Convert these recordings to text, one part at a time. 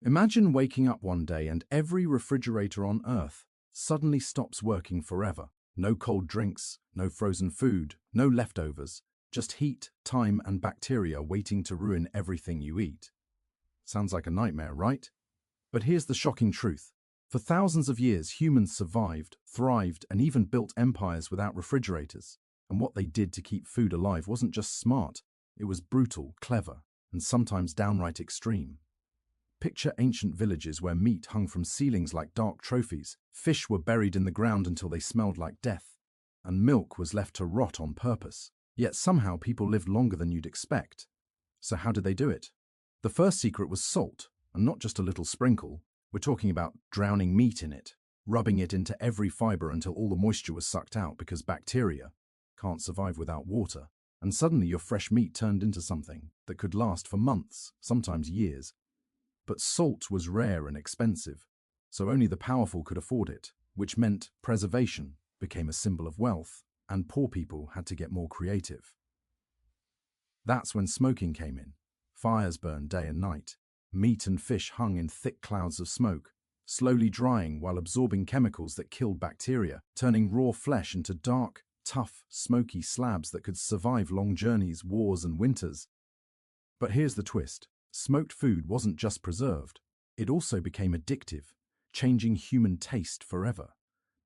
Imagine waking up one day and every refrigerator on Earth suddenly stops working forever. No cold drinks, no frozen food, no leftovers, just heat, time, and bacteria waiting to ruin everything you eat. Sounds like a nightmare, right? But here's the shocking truth. For thousands of years, humans survived, thrived, and even built empires without refrigerators. And what they did to keep food alive wasn't just smart, it was brutal, clever, and sometimes downright extreme. Picture ancient villages where meat hung from ceilings like dark trophies, fish were buried in the ground until they smelled like death, and milk was left to rot on purpose. Yet somehow people lived longer than you'd expect. So how did they do it? The first secret was salt, and not just a little sprinkle. We're talking about drowning meat in it, rubbing it into every fiber until all the moisture was sucked out, because bacteria can't survive without water. And suddenly your fresh meat turned into something that could last for months, sometimes years. But salt was rare and expensive, so only the powerful could afford it, which meant preservation became a symbol of wealth, and poor people had to get more creative. That's when smoking came in. Fires burned day and night. Meat and fish hung in thick clouds of smoke, slowly drying while absorbing chemicals that killed bacteria, turning raw flesh into dark, tough, smoky slabs that could survive long journeys, wars, and winters. But here's the twist. Smoked food wasn't just preserved, it also became addictive, changing human taste forever,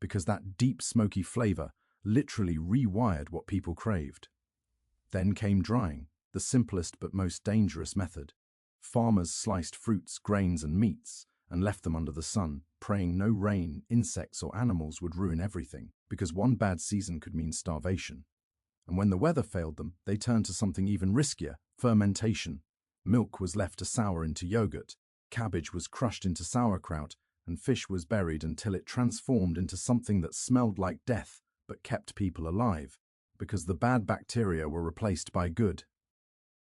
because that deep smoky flavor literally rewired what people craved. Then came drying, the simplest but most dangerous method. Farmers sliced fruits, grains, and meats and left them under the sun, praying no rain, insects, or animals would ruin everything, because one bad season could mean starvation. And when the weather failed them, they turned to something even riskier: fermentation. Milk was left to sour into yogurt, cabbage was crushed into sauerkraut, and fish was buried until it transformed into something that smelled like death but kept people alive, because the bad bacteria were replaced by good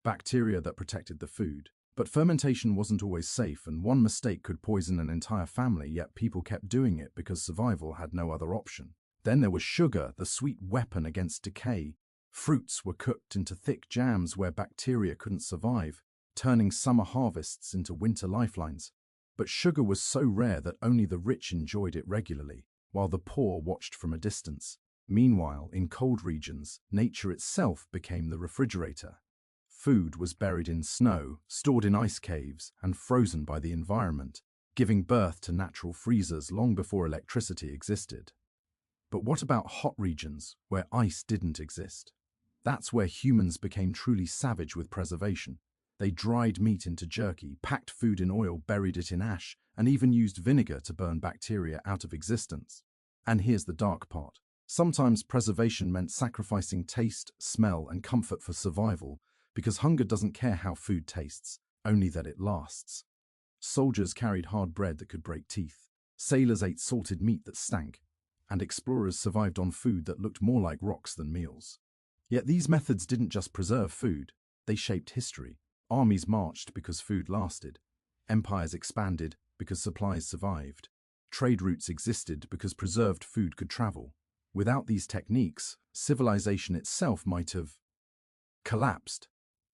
bacteria that protected the food. But fermentation wasn't always safe, and one mistake could poison an entire family, yet people kept doing it because survival had no other option. Then there was sugar, the sweet weapon against decay. Fruits were cooked into thick jams where bacteria couldn't survive, turning summer harvests into winter lifelines. But sugar was so rare that only the rich enjoyed it regularly, while the poor watched from a distance. Meanwhile, in cold regions, nature itself became the refrigerator. Food was buried in snow, stored in ice caves, and frozen by the environment, giving birth to natural freezers long before electricity existed. But what about hot regions, where ice didn't exist? That's where humans became truly savage with preservation. They dried meat into jerky, packed food in oil, buried it in ash, and even used vinegar to burn bacteria out of existence. And here's the dark part. Sometimes preservation meant sacrificing taste, smell, and comfort for survival, because hunger doesn't care how food tastes, only that it lasts. Soldiers carried hard bread that could break teeth. Sailors ate salted meat that stank, and explorers survived on food that looked more like rocks than meals. Yet these methods didn't just preserve food, they shaped history. Armies marched because food lasted. Empires expanded because supplies survived. Trade routes existed because preserved food could travel. Without these techniques, civilization itself might have collapsed.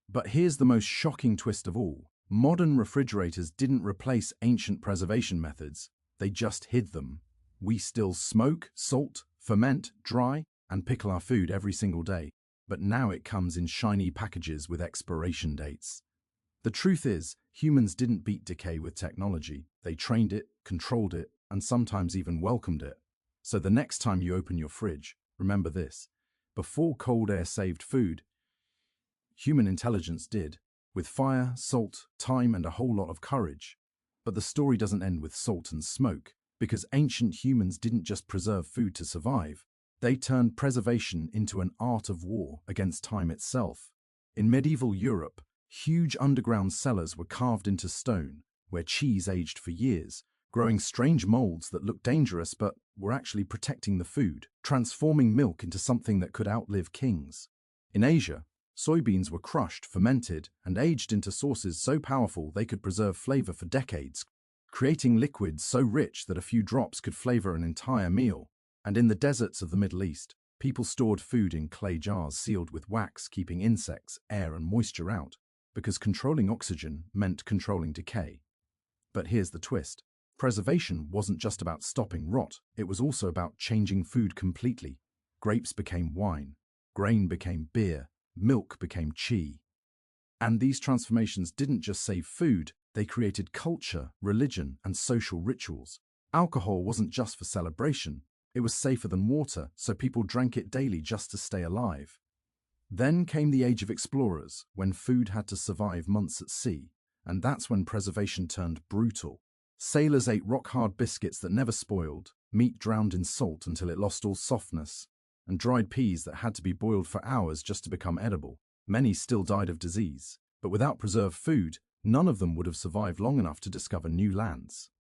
But here's the most shocking twist of all. Modern refrigerators didn't replace ancient preservation methods, they just hid them. We still smoke, salt, ferment, dry, and pickle our food every single day, but now it comes in shiny packages with expiration dates. The truth is, humans didn't beat decay with technology. They trained it, controlled it, and sometimes even welcomed it. So the next time you open your fridge, remember this: before cold air saved food, human intelligence did, with fire, salt, time, and a whole lot of courage. But the story doesn't end with salt and smoke, because ancient humans didn't just preserve food to survive. They turned preservation into an art of war against time itself. In medieval Europe, huge underground cellars were carved into stone, where cheese aged for years, growing strange molds that looked dangerous but were actually protecting the food, transforming milk into something that could outlive kings. In Asia, soybeans were crushed, fermented, and aged into sauces so powerful they could preserve flavor for decades, creating liquids so rich that a few drops could flavor an entire meal. And in the deserts of the Middle East, people stored food in clay jars sealed with wax, keeping insects, air, and moisture out, because controlling oxygen meant controlling decay. But here's the twist. Preservation wasn't just about stopping rot, it was also about changing food completely. Grapes became wine, grain became beer, milk became cheese. And these transformations didn't just save food, they created culture, religion, and social rituals. Alcohol wasn't just for celebration, it was safer than water, so people drank it daily just to stay alive. Then came the age of explorers, when food had to survive months at sea, and that's when preservation turned brutal. Sailors ate rock-hard biscuits that never spoiled, meat drowned in salt until it lost all softness, and dried peas that had to be boiled for hours just to become edible. Many still died of disease, but without preserved food, none of them would have survived long enough to discover new lands.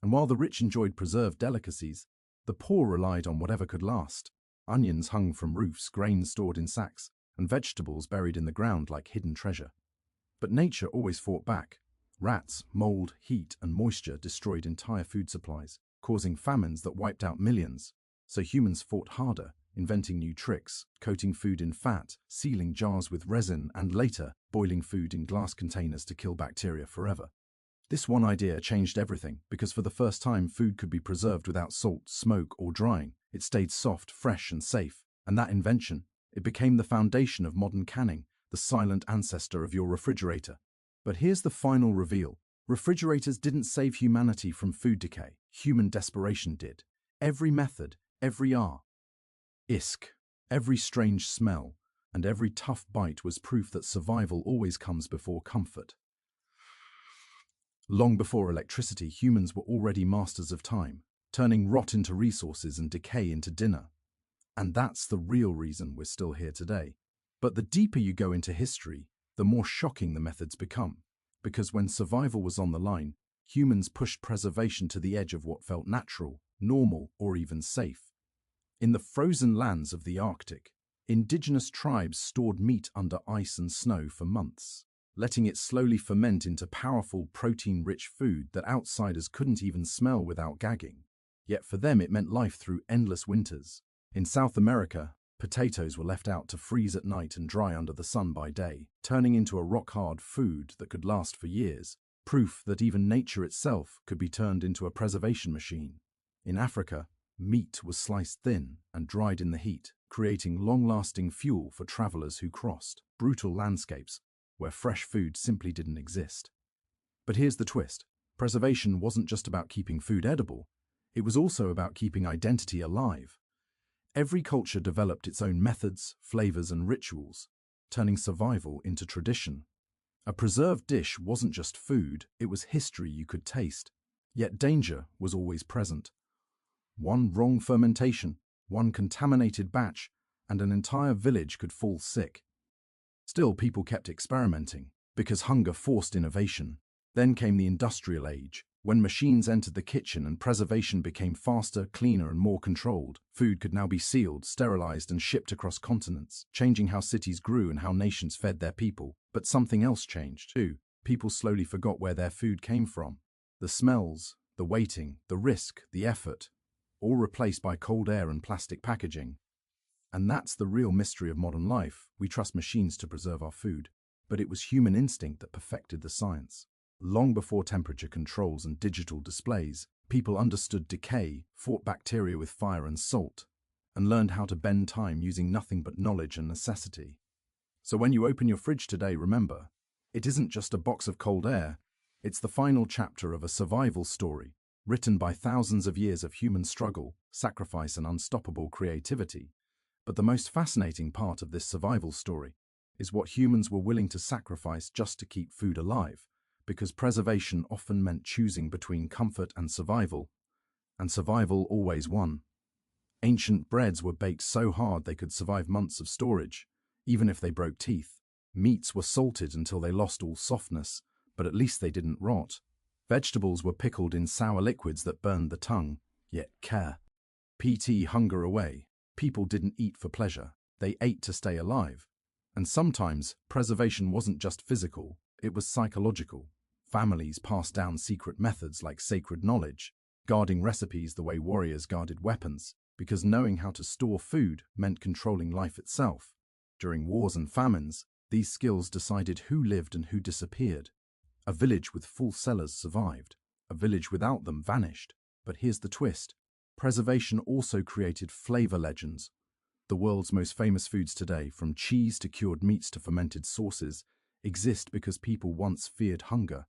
And while the rich enjoyed preserved delicacies, the poor relied on whatever could last. Onions hung from roofs, grain stored in sacks, and vegetables buried in the ground like hidden treasure. But nature always fought back. Rats, mold, heat, and moisture destroyed entire food supplies, causing famines that wiped out millions. So humans fought harder, inventing new tricks, coating food in fat, sealing jars with resin, and later boiling food in glass containers to kill bacteria forever. This one idea changed everything because for the first time food could be preserved without salt, smoke, or drying. It stayed soft, fresh, and safe. And that invention, it became the foundation of modern canning, the silent ancestor of your refrigerator. But here's the final reveal. Refrigerators didn't save humanity from food decay. Human desperation did. Every method, every art, every strange smell, and every tough bite was proof that survival always comes before comfort. Long before electricity, humans were already masters of time, turning rot into resources and decay into dinner. And that's the real reason we're still here today. But the deeper you go into history, the more shocking the methods become. Because when survival was on the line, humans pushed preservation to the edge of what felt natural, normal, or even safe. In the frozen lands of the Arctic, indigenous tribes stored meat under ice and snow for months, letting it slowly ferment into powerful, protein-rich food that outsiders couldn't even smell without gagging. Yet for them it meant life through endless winters. In South America, potatoes were left out to freeze at night and dry under the sun by day, turning into a rock-hard food that could last for years, proof that even nature itself could be turned into a preservation machine. In Africa, meat was sliced thin and dried in the heat, creating long-lasting fuel for travelers who crossed brutal landscapes where fresh food simply didn't exist. But here's the twist. Preservation wasn't just about keeping food edible, it was also about keeping identity alive. Every culture developed its own methods, flavors, and rituals, turning survival into tradition. A preserved dish wasn't just food, it was history you could taste. Yet danger was always present. One wrong fermentation, one contaminated batch, and an entire village could fall sick. Still, people kept experimenting, because hunger forced innovation. Then came the industrial age, when machines entered the kitchen and preservation became faster, cleaner, and more controlled. Food could now be sealed, sterilized, and shipped across continents, changing how cities grew and how nations fed their people. But something else changed, too. People slowly forgot where their food came from. The smells, the waiting, the risk, the effort, all replaced by cold air and plastic packaging. And that's the real mystery of modern life. We trust machines to preserve our food, but it was human instinct that perfected the science. Long before temperature controls and digital displays, people understood decay, fought bacteria with fire and salt, and learned how to bend time using nothing but knowledge and necessity. So when you open your fridge today, remember, it isn't just a box of cold air, it's the final chapter of a survival story, written by thousands of years of human struggle, sacrifice, and unstoppable creativity. But the most fascinating part of this survival story is what humans were willing to sacrifice just to keep food alive, because preservation often meant choosing between comfort and survival always won. Ancient breads were baked so hard they could survive months of storage, even if they broke teeth. Meats were salted until they lost all softness, but at least they didn't rot. Vegetables were pickled in sour liquids that burned the tongue, yet hunger away. People didn't eat for pleasure, they ate to stay alive. And sometimes, preservation wasn't just physical, it was psychological. Families passed down secret methods like sacred knowledge, guarding recipes the way warriors guarded weapons, because knowing how to store food meant controlling life itself. During wars and famines, these skills decided who lived and who disappeared. A village with full cellars survived, A village without them vanished. But here's the twist. Preservation also created flavor legends. The world's most famous foods today, from cheese to cured meats to fermented sauces, exist because people once feared hunger.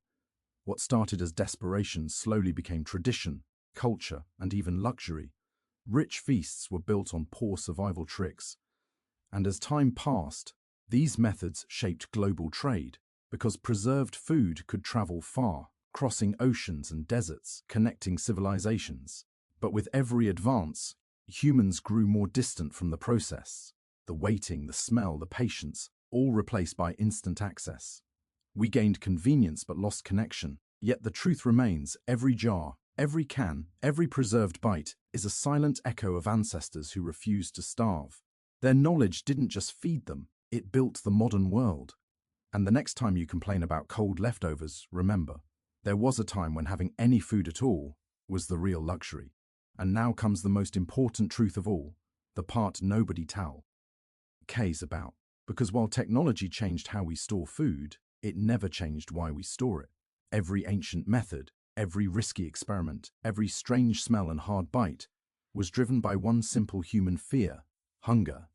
What started as desperation slowly became tradition, culture, and even luxury. Rich feasts were built on poor survival tricks. And as time passed, these methods shaped global trade, because preserved food could travel far, crossing oceans and deserts, connecting civilizations. But with every advance, humans grew more distant from the process. The waiting, the smell, the patience, all replaced by instant access. We gained convenience but lost connection. Yet the truth remains, every jar, every can, every preserved bite is a silent echo of ancestors who refused to starve. Their knowledge didn't just feed them, it built the modern world. And the next time you complain about cold leftovers, remember, there was a time when having any food at all was the real luxury. And now comes the most important truth of all, the part nobody cares about. Because while technology changed how we store food, it never changed why we store it. Every ancient method, every risky experiment, every strange smell and hard bite was driven by one simple human fear: hunger.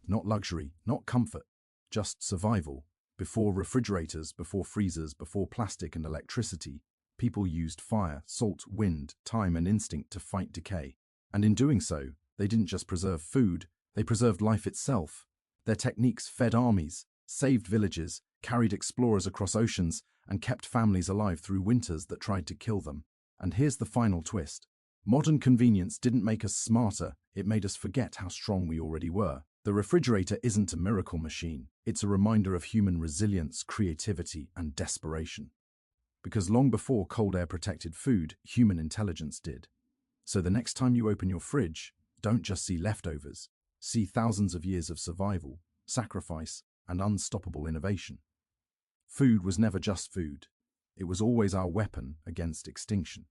Not luxury, not comfort, just survival. Before refrigerators, before freezers, before plastic and electricity, people used fire, salt, wind, time, and instinct to fight decay. And in doing so, they didn't just preserve food, they preserved life itself. Their techniques fed armies, saved villages, carried explorers across oceans, and kept families alive through winters that tried to kill them. And here's the final twist. Modern convenience didn't make us smarter, it made us forget how strong we already were. The refrigerator isn't a miracle machine, it's a reminder of human resilience, creativity, and desperation. Because long before cold air protected food, human intelligence did. So the next time you open your fridge, don't just see leftovers. See thousands of years of survival, sacrifice, and unstoppable innovation. Food was never just food. It was always our weapon against extinction.